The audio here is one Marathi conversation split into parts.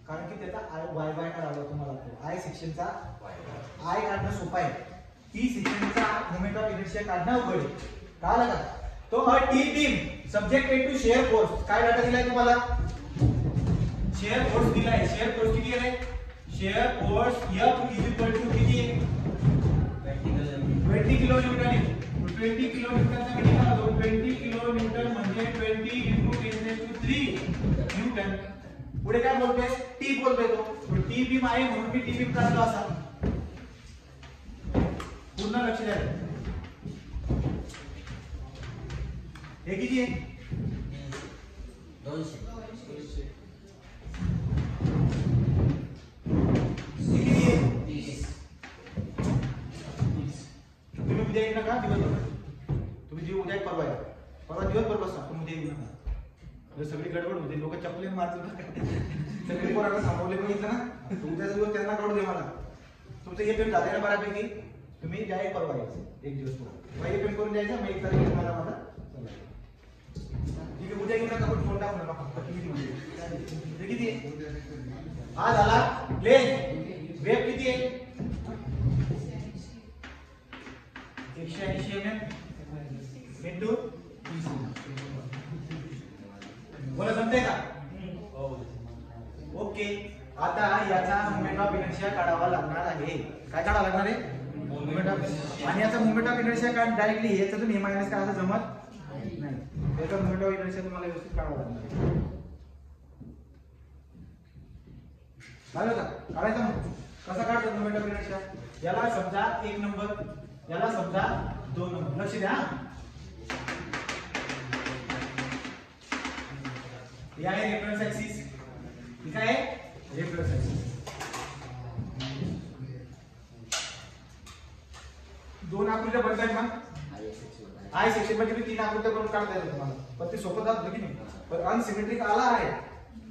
कारण की त्याचा वाय बाय काढावा तुम्हाला आय सेक्शनचा आय काढणं सोपं आहे, टी सेक्शनचा मोमेंट ऑफ इनर्शिया काढणं अवघड आहे. कळलं का? तो a T beam subjected to shear force, काय डाटा दिलाय तुम्हाला? शेअर फोर्स दिलाय. शेअर फोर्स किती आहे? Shear force F is equal to किती आहे? 20 किलो न्यूटन आहे. 20 किलो न्यूटनचा किती होतो? 20 किलो न्यूटन म्हणजे 20 × 10⁻³ न्यूटन. पुढे काय बोलतोय? टी बोलतोय तो टी बीम आहे म्हणून मी टी बीम काढतो असा. पूर्ण लक्ष द्या. हे किती आहे? 200. हे किती आहे? 30. तुम्ही उद्या येईल नका दिवसभर. तुम्ही जी उद्या परवा या, परवा दिवसभर बसा, पण उद्या येऊ नका. सगळी गडबड होते, लोक चपले मारतात. सगळे पोरांना सांभाळले बघितलं ना, तुमच्या दिवस त्यांना काढू दे मला. तुमचं हे पेमेंट झालं ना बऱ्यापैकी. तुम्ही ज्या एक परवा यायचं, एक दिवस पूर्ण पहिले पेमेंट करून द्यायचं. मग 1 तारीख मला मला ठीक आहे. उद्या येऊ नका, पण फोन टाकू नका. फक्त किती म्हणजे किती आहे? हा झाला प्लेन. वेब किती आहे? 180 mm इंटू 30. बोला जमतंय का? ओके. आता याचा मोमेंट ऑफ इनर्शिया काढावा लागणार आहे. काय काढावा लागणार आहे? Moment of. आणि याचा मोमेंट ऑफ इनर्शिया काढ डायरेक्टली याच्यातून हे मायनस काय असं जमत नाही. याचा मोमेंट ऑफ इनर्शिया तुम्हाला व्यवस्थित काढावा लागणार. झालं का? काढायचं मग कसा काढतो मोमेंट ऑफ इनर्शिया? याला समजा 1 नंबर, याला समजा 2 नंबर. लक्ष द्या. हे आहे रेफरन्स ऍक्सिस. ठीक आहे, रेफरन्स ऍक्सिस. 2 आकृत्या बनतात ना. आय सेक्शन मध्ये 3 आकृत्या करून काढता येतात तुम्हाला, पण ते सोपं जात की नाही. पण अनसिमेट्रिक आला आहे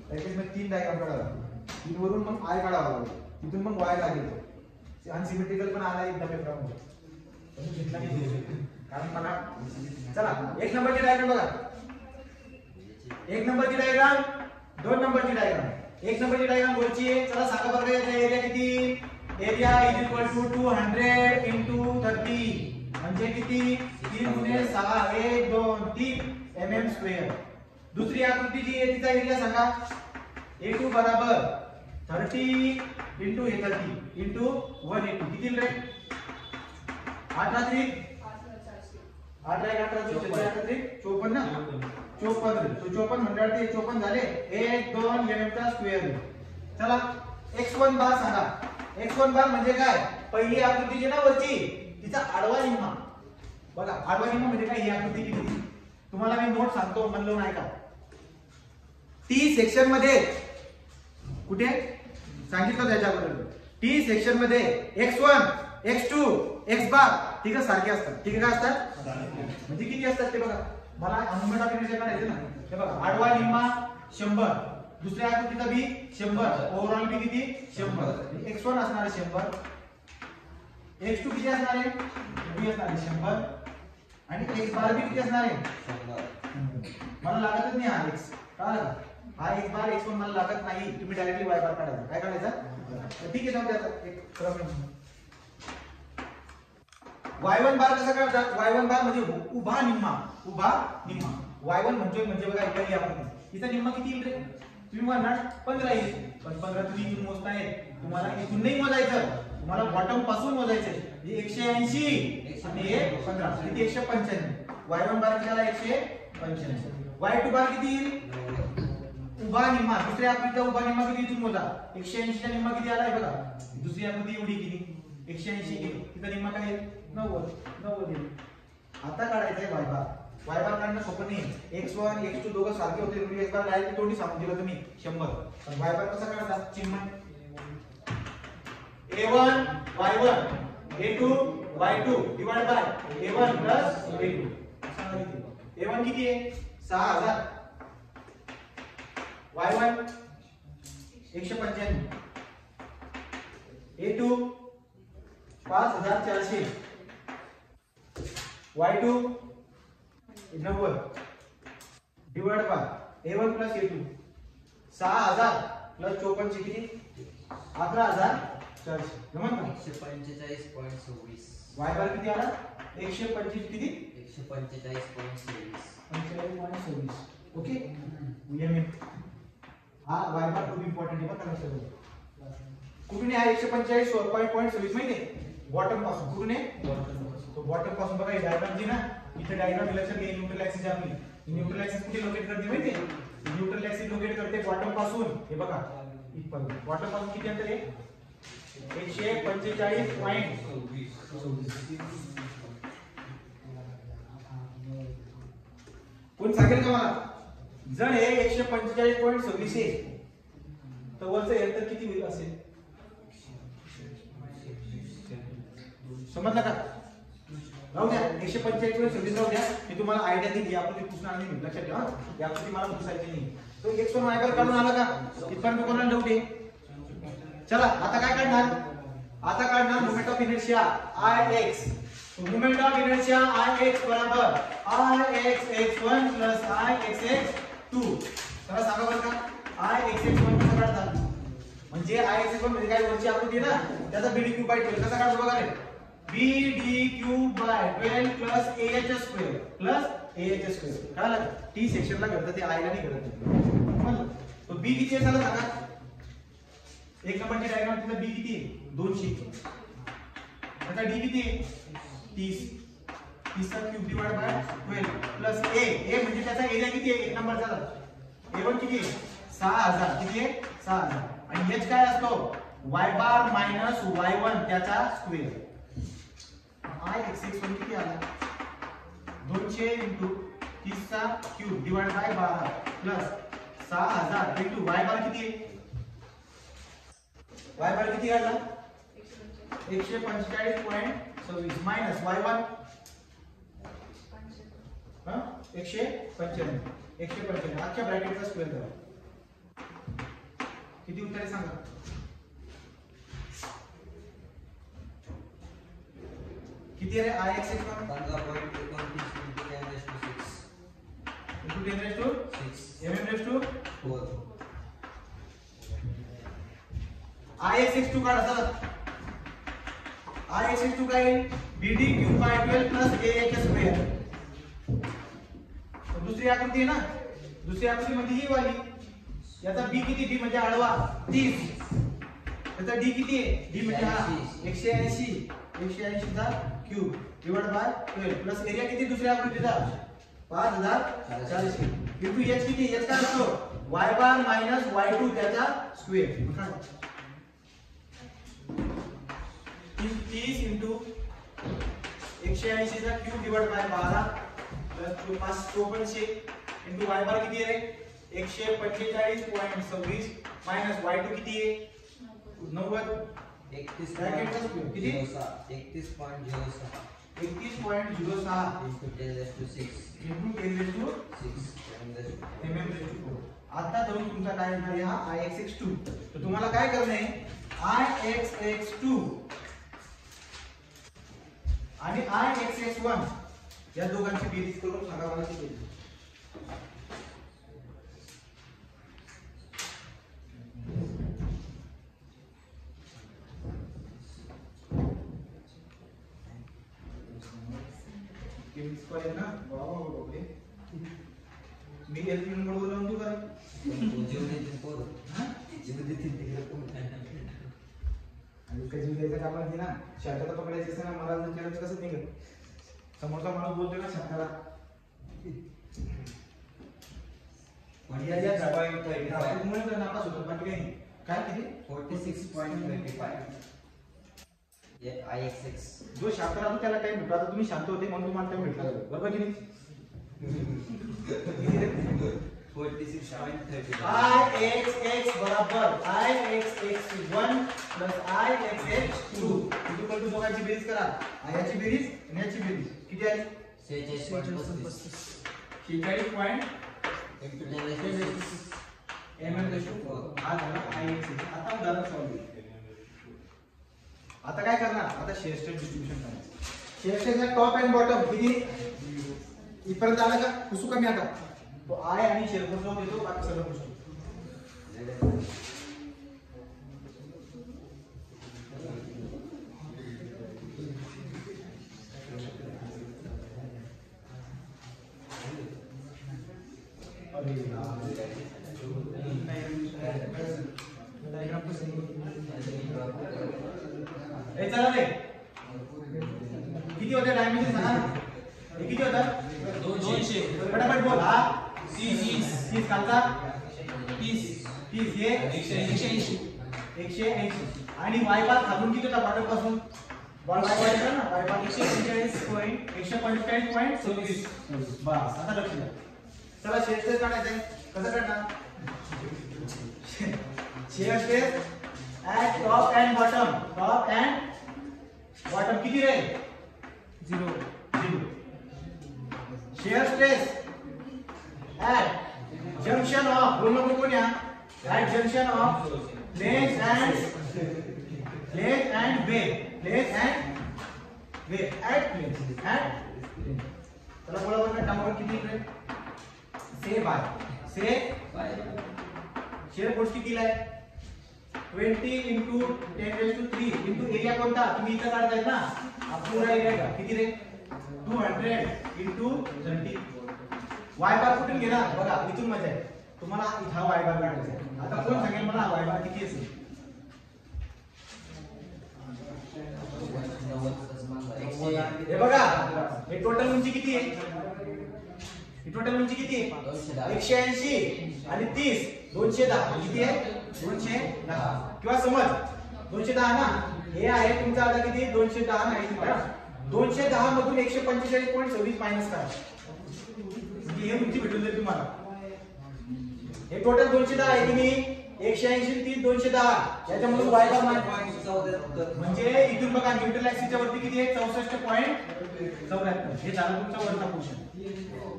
त्याच्यामध्ये 3 डायग्राम काढावा. इथवरून मग आय काढावा लागेल, तिथून मग वाय लागेल. अनसिमेट्रिकल पण आला एकदा पेपरामध्ये, कारण मला चला 1 नंबरची डायग्राम बघा. 1 नंबरची डायग्राम, 2 नंबरची डायग्राम. 1 नंबरची डायग्राम वरची आहे. चला सांगा बरं याचा एरिया किती? एरिया इज इक्वल टू 200 × 30 म्हणजे किती? 3 × 6 1 2 3 mm². दुसरी आकृती जी आहे तिचा एरिया सांगा. A2 बराबर 30 × 30 × 180 किती रे? 18 3 8 18 54 ना. 54 तो 54 म्हणल्यावर ते 54 झाले. 1 2 mm चा स्क्वेअर. चला x1 बार सांगा. x1 बार म्हणजे काय? पहिली आकृती जी ना वरची तिचा आडवा निम्मा. बघा आडवा निम्मा म्हणजे काय? ही आकृती किती? तुम्हाला मी नोट सांगतो, म्हणलो नाही का? टी सेक्शन मध्ये कुठे सांगितलं त्याच्याबरोबर. टी सेक्शन मध्ये x1 x2 x बार ठीक आहे सारखे असतात. ठीक आहे काय असतात? म्हणजे किती असतात ते बघा. मला मोमेंट ऑफ इनर्शिया काढायचं ना. हे बघा आडवा निम्मा 100, दुसऱ्या आकृतीचा बी 100, ओव्हरऑल बी किती? 100. x1 असणार आहे 100, x2 किती असणार आहे? बी असणार आहे 100 आणि x बार बी किती असणार आहे? 100. मला लागतच नाही हा x. कळलं? हा x बार x1 मला लागत नाही. तुम्ही डायरेक्टली y बार काढायचा. काय काढायचा? ठीक आहे जाऊ द्या. एक क्रम y1 बार कसा काढतात? y1 बार म्हणजे उभा निम्मा. उभा निम्मा. y1 म्हणजे बघा इकडे आपण तिचा निम्मा किती येईल रे? तुम्ही म्हणणार 15 येईल. पण 15 तुम्ही इथून मोजताय. तुम्हाला इथून नाही मोजायचं, तुम्हाला बॉटम पासून मोजायचं. हे 180 आणि हे 15 किती? 195. y1 बार किती आला? 195. y2 बार किती येईल? उभा निम्मा. दुसऱ्या आकृतीचा उभा निम्मा किती इथून मोजा. 180 चा निम्मा किती आलाय बघा. दुसरी आकृती एवढी केली 180 केली. तिचा निम्मा काय येईल? 90 येईल. आता काढायचं आहे y बार. y बार काढणं सोपं नाही. x1 x2 दोघं सारखे होते. तुम्ही x बार डायरेक्ट तोंडी सांगून दिलं तुम्ही 100. पण y बार कसा काढतात? चिन्ह a1 y1 a2 y2 divide by a1 plus a2. a1 किती आहे? 6000. y1 195. a2 5400. y2 90 divide by a1 plus a2 6000 plus 54 चे किती 11400 जमन ना 145.26 y बार किती आला 125 किती 145.26 ओके हा y बार खूप इम्पॉर्टंट आहे बघा लक्षात ठेवा कुठून आहे 145.26 माहिती बॉटम पासून कुठून आहे तो बॉटम पासून बघा ही डायग्राम जी ना इथे डायग्राम लक्षात घ्या न्यूट्रल ऍक्सिस आहे आपली न्यूट्रल ऍक्सिस कुठे लोकेट करते माहिती न्यूट्रल ऍक्सिस लोकेट करते बॉटम पासून हे बघा इथपर्यंत बॉटम पासून किती अंतर आहे 145.26 कोण सांगेल का मला जर हे 145.26 आहे तर वरचं अंतर किती होईल असेल समजलं का राहू द्या 145.26 राहू द्या मी तुम्हाला आयडिया दिली आपण पुसणार नाही लक्षात ठेवा या आकृती मला पुसायची नाही तो x1 y बार काढून आला का इथपर्यंत कोणाला डाऊट आहे चला आता काय काढणार moment of inertia Ix moment of inertia Ix बराबर Ixx1 Ixx2 चला सांगा बरं का Ixx1 कसं काढतात म्हणजे Ixx1 म्हणजे काय वरची आकृती ना त्याचा bd3/12 कसा काढतो बघा रे bd3/12 ah² कळलं टी सेक्शनला घडतं ते आय ला नाही घडत समजलं तो बी किती आहे चला सांगा एक नंबरची डायग्राम तिथं बी किती आहे 200 त्याचा डी किती आहे 30 चा क्यूब डिवाइड बाय 12 प्लस ए म्हणजे त्याचा एरिया किती आहे एक नंबरचा A1 किती आहे 6000 किती आहे 6000 आणि h काय असतो y बार मायनस y1 त्याचा स्क्वेअर Ixx1 किती आला 200 * 30 चा cube divide by 12 plus 6000 * y बार किती आहे y बार किती आला 145.26 मायनस y1 हां 195 आजच्या ब्रॅकेटचा स्क्वेअर करा किती उत्तर आहे सांगा किती आहे Ixx1 15.29 into 10⁻⁶ Ixx2 काढा चला Ixx2 काय bd3/12 ah². दुसरी आकृती आहे ना दुसरी आकृती म्हणजे ही वाली याचा b किती d म्हणजे आडवा 30 त्याचा d किती आहे d म्हणजे हा 180 चा cube divide by 12 plus area किती दुसऱ्या आकृतीचा 5040 इंटू h किती h काय असतो y बार मायनस y2 त्याचा स्क्वेअर 30 इंटू 180 चा cube divide by 12 plus 554 into y बार किती आहे 145.26 मायनस y2 किती आहे 90 31.06 किती 31.06 into 10⁻⁶ आता जाऊन तुमचा काय आहे हा Ixx2 तर तुम्हाला काय करणे Ixx2 आणि Ixx1 या दोघांची बेरीज करून सांगा मला किती येईल स्क्वायर ना बाबा बाबा मी एल नंबर बोलून तू कर जीव देतील पोर जीव देतील तिकडे कोण आणि काही जीव द्यायचं काम नाही ना शाटाला पकडायचं असतं ना मला केलं तर कसं निघत समोरचा माणूस बोलतोय ना शाटाला म्हणजे या जबाई मुळे तर नापास होतो पण काय किती 46.25 Ixx जो शास्त्र राहतो त्याला टाइम भेटला तर तुम्ही शांत होते म्हणून तुम्हाला टाइम भेटला बरोबर की नाही 46.30 Ixx बराबर Ixx1 Ixx2 इक्वल टू दोघांची बेरीज करा याची बेरीज आणि याची बेरीज किती आली 46.46 into 10⁻⁴ हा झाला Ixx आता उदाहरण सॉल्व्ह आता काय करणार आता शेअर स्टेट डिस्ट्रीब्यूशन करायचं शेअर स्टेटचा टॉप एंड बॉटम किती इथपर्यंत आला का पुसू कमी आता तो आय आणि शेअर फोर्स देतो बाकी सगळं पुसतो हे चला रे किती होते डायमेन्शन सांगा ना. हे किती होतं 200 फटाफट बोल. हा 30 30 खालचा 30 30 हे 180 180 आणि वाय बार खालून किती होता बॉटम पासून बॉल वाय बार येतो ना वाय बार 145.26 बस. आता लक्ष द्या. चला शेअर स्ट्रेस काढायचंय. कसं काढणार shear stress at top and bottom किती रे 0 shear stress at junction of बोल नको कोण या at junction of plane and web at plane चला बोला बरं टांगवर किती रे से बाय शेअर फोर्स कितीला आहे 20 into 10⁻³ into एरिया कोणता तुम्ही इथं काढतायत ना हा पूर्ण एरिया किती रे 200 into 30 वाय बार कुठून घेणार बघा इथून मजा आहे तुम्हाला इथं वाय बार काढायचा आहे. आता कोण सांगेल मला वाय बार किती असेल हे बघा हे टोटल उंची किती आहे ही टोटल उंची किती आहे 180 आणि 30 210 किती आहे 210 किंवा समज 210 ना हे आहे तुमचा आता किती 210 नाही बरं 210 मधून 145.26 मायनस करा म्हणजे हे उंची भेटून जाईल तुम्हाला. हे टोटल 210 आहे की नाही 180 30 210 याच्यामधून वाय बार म्हणजे इथून बघा न्यूट्रल ऍक्सिसच्या वरती किती आहे 64.74 हे झालं तुमचं वरचा पोर्शन.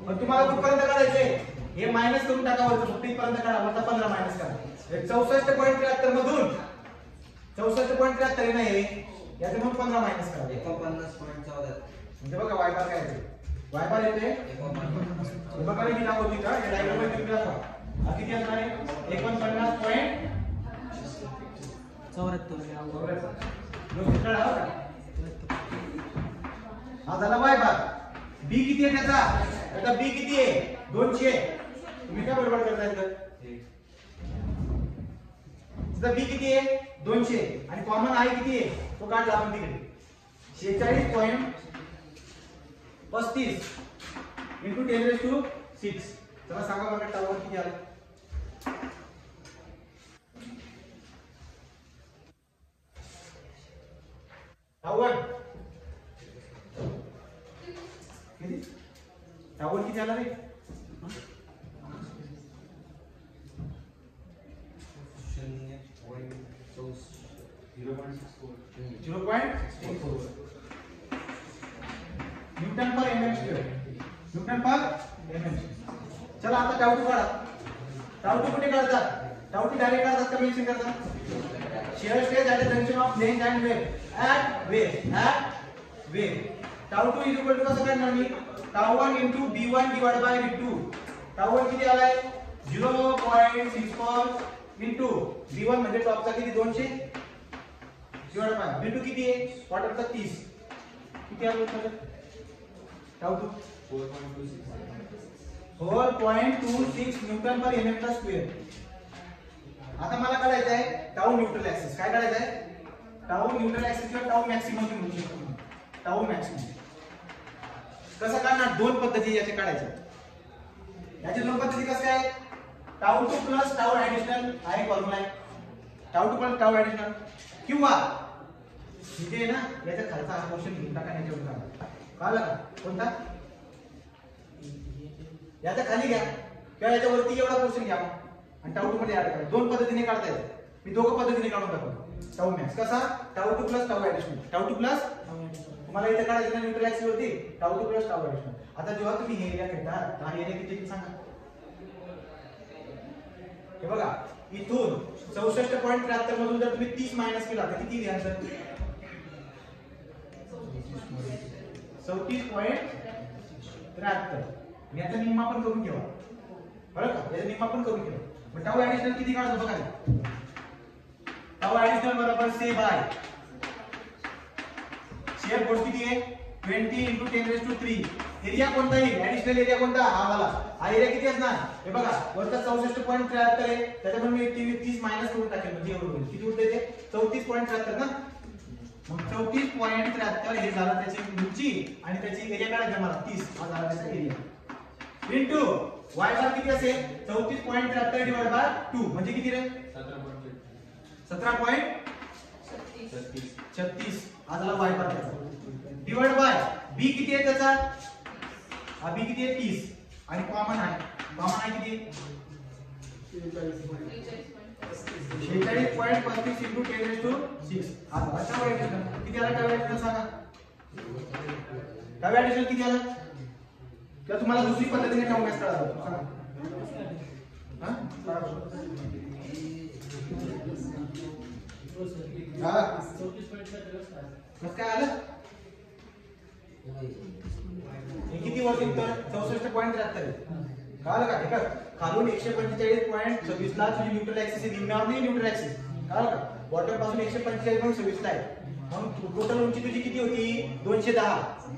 पण तुम्हाला कुठपर्यंत काढायचंय हे मायनस करून टाका वरचं फक्त इथपर्यंत काढा वरचा 15 मायनस करा. 64.73 मधून 64.73 हे नाही याच्यामधून 15 मायनस करा 49.14 म्हणजे बघा वाय बार काय येते वाय बार येते बघा मी दाखवली का या डायग्राम मध्ये तुम्ही दाखवा हा किती असणार आहे 49.74 हा झाला वाय बार. बी किती आहे त्याचा आता बी किती आहे 200 तुम्ही काय बरोबर करताय तर बी किती आहे 200 आणि कॉमन आय किती आहे तो काढला आपण तिकडे 46.35 into 10⁻⁶. चला सांगा बघा टावर किती आला टावर किती आला रे 0.64 न्यूटन पर mm². चला आता टाऊ काढा. टाऊ कुठे काढतात टाऊ डायरेक्ट काढतात का मेन्शन करतात shear stress at the junction of plane and web tau 2 is equal to कसं काढणार मी tau 1 into b1 divided by b2 tau 1 किती आलाय 0.64 into b1 म्हणजे टॉपचा किती 200 divided by b2 किती आहे क्वार्टरचा 30 किती आलं उत्तर टाऊ 2 4.26 न्यूटन पर mm का स्क्वेअर. आता मला काढायचं आहे टाऊ न्यूट्रल ऍक्सिस काय काढायचं आहे टाऊ न्यूट्रल ऍक्सिस किंवा टाऊ मॅक्सिमम म्हणू शकतो टाऊ मॅक्सिमम कसं काढणार दोन पद्धती याचे काढायचे याची दोन पद्धती कसं काय टाऊ 2 प्लस टाऊ ऍडिशनल हा एक फॉर्म्युला आहे टाऊ 2 प्लस टाऊ ऍडिशनल किंवा इथे आहे ना याच्या खालचा हा पोर्शन घेऊन टाका याच्यावर काढा कळलं का कोणता याच्या खाली घ्या किंवा याच्या वरती एवढा पोर्शन घ्या आणि टाऊ 2 मध्ये ऍड करा दोन पद्धतीने काढता येते मी दोघं पद्धतीने काढून टाकतो टाऊ मॅक्स कसा tau 2 plus tau additional tau 2 plus तुम्हाला इथे काढायचं ना न्यूट्रल ऍक्सिस वरती टाऊ 2 प्लस टाऊ ऍडिशनल. आता जेव्हा तुम्ही हे एरिया घेता हा एरिया किती सांगा हे बघा इथून 64.73 मधून जर तुम्ही 30 मायनस केला तर किती द्याल सर 34.73 याचा निम्मा पण करून ठेवा बरं का याचा निम्मा पण करून ठेवा. मग टाऊ ऍडिशनल किती काढतो बघा टाऊ ऍडिशनल बरोबर से बाय शेअर फोर्स किती आहे 20 into 10⁻³ एरिया कोणता येईल ऍडिशनल एरिया कोणता हा वाला हा एरिया किती असणार हे बघा वरचा 64.73 आहे त्याच्यामध्ये मी 30 मायनस करून टाकेल म्हणजे एवढं होईल किती होते ते 34.73 ना मग 34.73 हे झालं त्याची उंची आणि त्याची एरिया काढायची मला 30 हा झाला त्याचा एरिया इनटू y बार किती असेल 34.73 डिवाइड बाय 2 म्हणजे किती रे 17.36 हा झाला y बार त्याचा डिवाइड बाय b किती आहे त्याचा हा b किती आहे 30 आणि कॉमन आहे किती 46.35 into 10⁻6 हा अशा वेळेला किती आला काय वेळेला सांगा काय ऍडिशन किती आला किंवा तुम्हाला दुसरी पद्धतीने ठेवण्यास कळालं सांगा हा कसं काय आलं हे किती वरती उत्तर 64.73 कळालं का ठीक आहे खालून 145.26 ला तुझी न्यूट्रल ऍक्सिस आहे निम्म्यावर नाही न्यूट्रल ऍक्सिस कळालं का बॉटम पासून 145.26 ला आहे मग टोटल उंची तुझी किती होती 210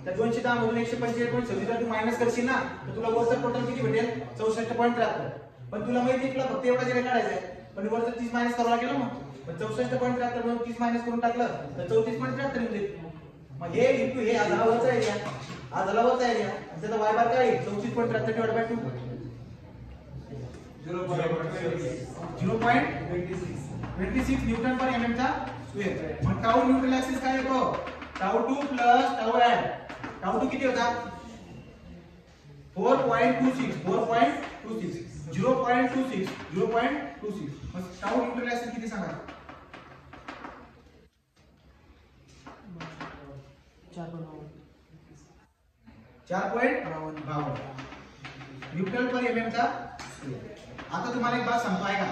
त्या 210 मधून 145.26 ला तू मायनस करशील ना तर तुला वरचं टोटल किती भेटेल 64.73 पण तुला माहिती आहे तुला फक्त एवढा जरी काढायचा आहे पण वरचं 30 मायनस करावं लागेल मग 64.73 मधून 30 मायनस करून टाकलं तर 34.73 होईल मग हे इनटू हे आधार वरचा एरिया आधार वरचा एरिया आणि त्याचा y बार काय आहे 34.73 divide by 2 0.26 newton per mm चा स्क्वेअर मग टाउ न्यूट्रल ऍक्सिस काय येतो tau 2 plus tau add tau 2 किती होता 4.26 मग टाउ न्यूट्रल ऍक्सिस किती सांगा 4.52 न्यूटन पर mm चा आता तुम्हाला एक बात सांगतो ऐका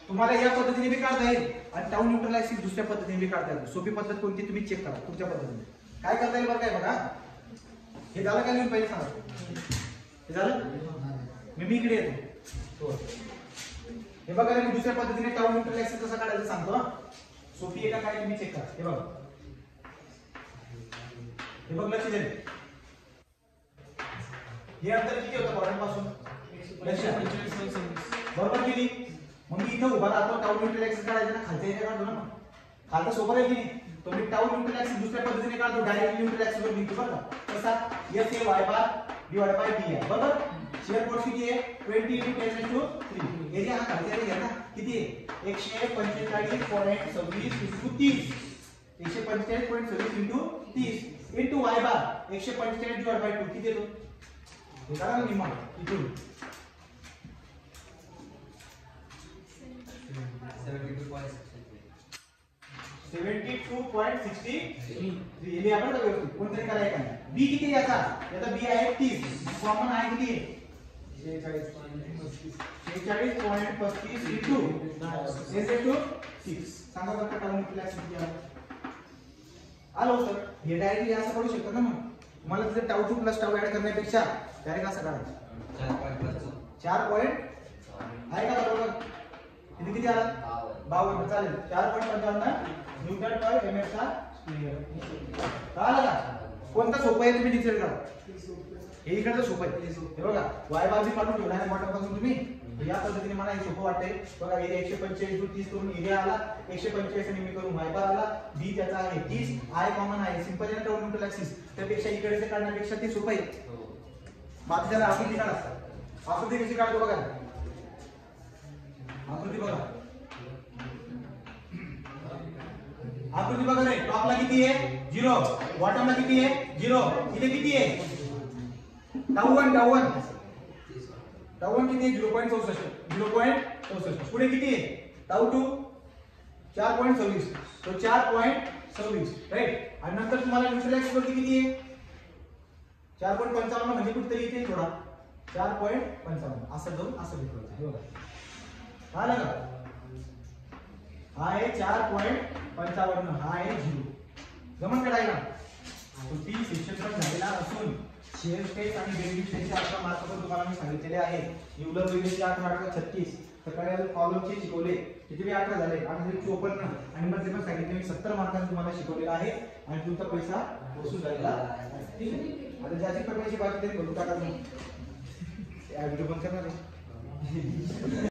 तुम्हाला या पद्धतीने भी काढता येईल आणि टाउ न्यूट्रल ऍक्सिस दुसऱ्या पद्धतीने भी काढता येईल सोपी पद्धत कोणती तुम्ही चेक करा तुमच्या पद्धतीने काय करता येईल बरं काय बघा हे झालं का लिहून पहिले सांगा हे झालं मी इकडे येतो हे बघा मी दुसऱ्या पद्धतीने टाउ न्यूट्रल ऍक्सिस कसा काढायचं सांगतो सोपी आहे का काय तुम्ही चेक करा हे बघा हे बघ लक्ष दे हे अंतर किती होतं बॉटम पासून बरोबर केली मग मी इथं उभा राहतो टाउ न्यूट्रल ऍक्सिस काढायचं ना खालच्या एरिया काढतो ना मग खालचा सोपा आहे की नाही तो मी टाउ न्यूट्रल ऍक्सिस दुसऱ्या पद्धतीने काढतो डायरेक्ट न्यूट्रल ऍक्सिस वर लिहितो बरं का कसा s a y bar divide by b आहे बरोबर शेअर फोर्स किती आहे 20 into 10⁻3 एरिया हा खालचा एरिया ना किती आहे 145.26 into 30 145.26 into 30 into y bar 145 divide by 2 किती येतो हे करा ना नियम इथून 72.63 एरिया आपण का व्यवस्थित कोणतरी करायचं नाही बी किती याचा बी आहे 30 कॉमन आहे किती 46.35 into 10⁻6 सांगा बरं टाउ न्यूट्रल ऍक्सिस किती आला आलो सर हे डायरेक्टली असं करू शकता ना मग तुम्हाला जर टाउ 2 प्लस टाउ ऍड करण्यापेक्षा डायरेक्ट असं करायचं 4 पॉइंट आहे का बरोबर इथे किती आला 52 चालेल 4.55 न्यूटन पर mm चा स्क्वेअर कळलं का कोणता सोपं आहे तुम्ही डिसाइड करा हे इकडचं सोपं आहे हे बघा y बार बी काढून ठेवला आहे बॉटम पासून तुम्ही या पद्धतीने मला हे सोपं वाटतंय बघा एरिया 145 करून एरिया आला 145 आणि मी करून y बार आला b त्याचा आहे 30 i कॉमन आहे सिंपल आहे टाउ न्यूट्रल ऍक्सिस त्यापेक्षा इकडे काढण्यापेक्षा ते सोपं आहे मग त्याला आकृती काढा आकृती कशी काढतो बघा आकृती बघा आकृती बघा रे टॉपला किती आहे 0 बॉटमला किती आहे 0 इथे किती आहे टाउ 1 किती आहे 0.64 पुढे किती आहे टाउ 2 4.26 तो 4.26 राईट आणि नंतर तुम्हाला न्यूट्रल ऍक्सिस वरती किती आहे 4.55 म्हणजे कुठेतरी इथे थोडा 4.55 असं जाऊन असं लिहायचं हे बघा आलं का हा आहे 4.55 हा आहे 0 जमन काढायला तो 30 शिक्षक झालेला असून शेअर स्टेट आणि बेनिफिट स्टेटचे 11 मार्क पण तुम्हाला मी सांगितलेले आहे युलर बेनिफिटचे 8 मार्क 36 सकाळी अजून कॉलमचे शिकवले किती वेळ 18 झाले 854 आणि मधले पण सांगितले मी 70 मार्कांचं तुम्हाला शिकवलेलं आहे आणि तुमचा पैसा वसूल झालेला आहे. ठीक आहे आता ज्याची पण पैसे बाकी ते करून टाका तुम्ही. या व्हिडिओ बंद करणार आहे.